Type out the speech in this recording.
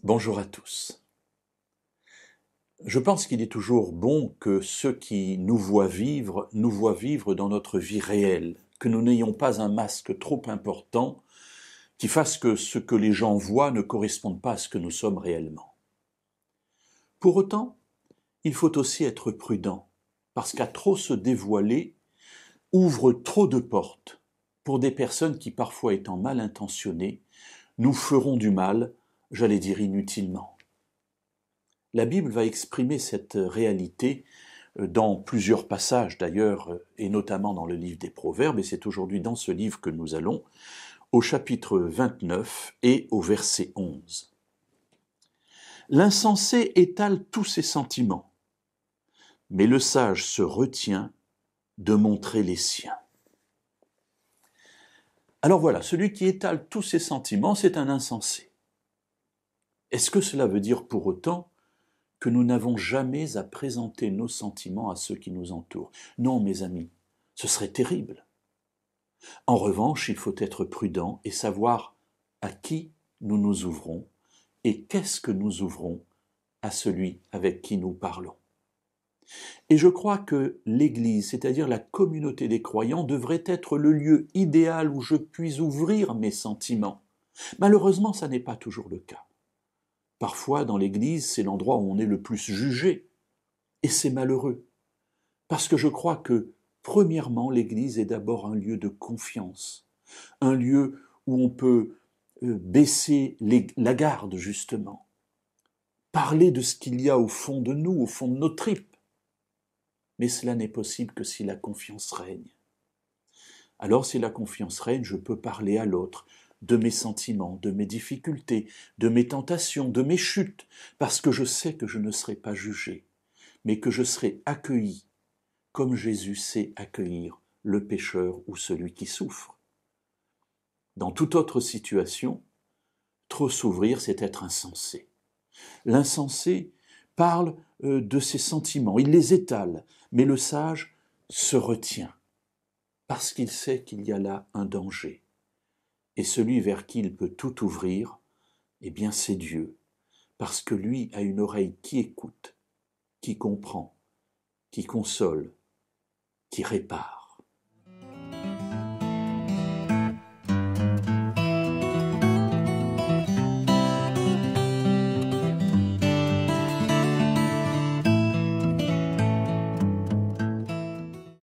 Bonjour à tous. Je pense qu'il est toujours bon que ceux qui nous voient vivre dans notre vie réelle, que nous n'ayons pas un masque trop important qui fasse que ce que les gens voient ne corresponde pas à ce que nous sommes réellement. Pour autant, il faut aussi être prudent, parce qu'à trop se dévoiler ouvre trop de portes pour des personnes qui, parfois étant mal intentionnées, nous feront du mal, j'allais dire inutilement. La Bible va exprimer cette réalité dans plusieurs passages d'ailleurs, et notamment dans le livre des Proverbes, et c'est aujourd'hui dans ce livre que nous allons, au chapitre 29 et au verset 11. L'insensé étale tous ses sentiments, mais le sage se retient de montrer les siens. Alors voilà, celui qui étale tous ses sentiments, c'est un insensé. Est-ce que cela veut dire pour autant que nous n'avons jamais à présenter nos sentiments à ceux qui nous entourent? Non, mes amis, ce serait terrible. En revanche, il faut être prudent et savoir à qui nous nous ouvrons et qu'est-ce que nous ouvrons à celui avec qui nous parlons. Et je crois que l'Église, c'est-à-dire la communauté des croyants, devrait être le lieu idéal où je puis ouvrir mes sentiments. Malheureusement, ça n'est pas toujours le cas. Parfois, dans l'Église, c'est l'endroit où on est le plus jugé. Et c'est malheureux. Parce que je crois que, premièrement, l'Église est d'abord un lieu de confiance. Un lieu où on peut baisser la garde, justement. Parler de ce qu'il y a au fond de nous, au fond de nos tripes. Mais cela n'est possible que si la confiance règne. Alors, si la confiance règne, je peux parler à l'autre de mes sentiments, de mes difficultés, de mes tentations, de mes chutes, parce que je sais que je ne serai pas jugé, mais que je serai accueilli, comme Jésus sait accueillir le pécheur ou celui qui souffre. Dans toute autre situation, trop s'ouvrir, c'est être insensé. L'insensé parle de ses sentiments, il les étale, mais le sage se retient, parce qu'il sait qu'il y a là un danger. Et celui vers qui il peut tout ouvrir, eh bien c'est Dieu, parce que lui a une oreille qui écoute, qui comprend, qui console, qui répare.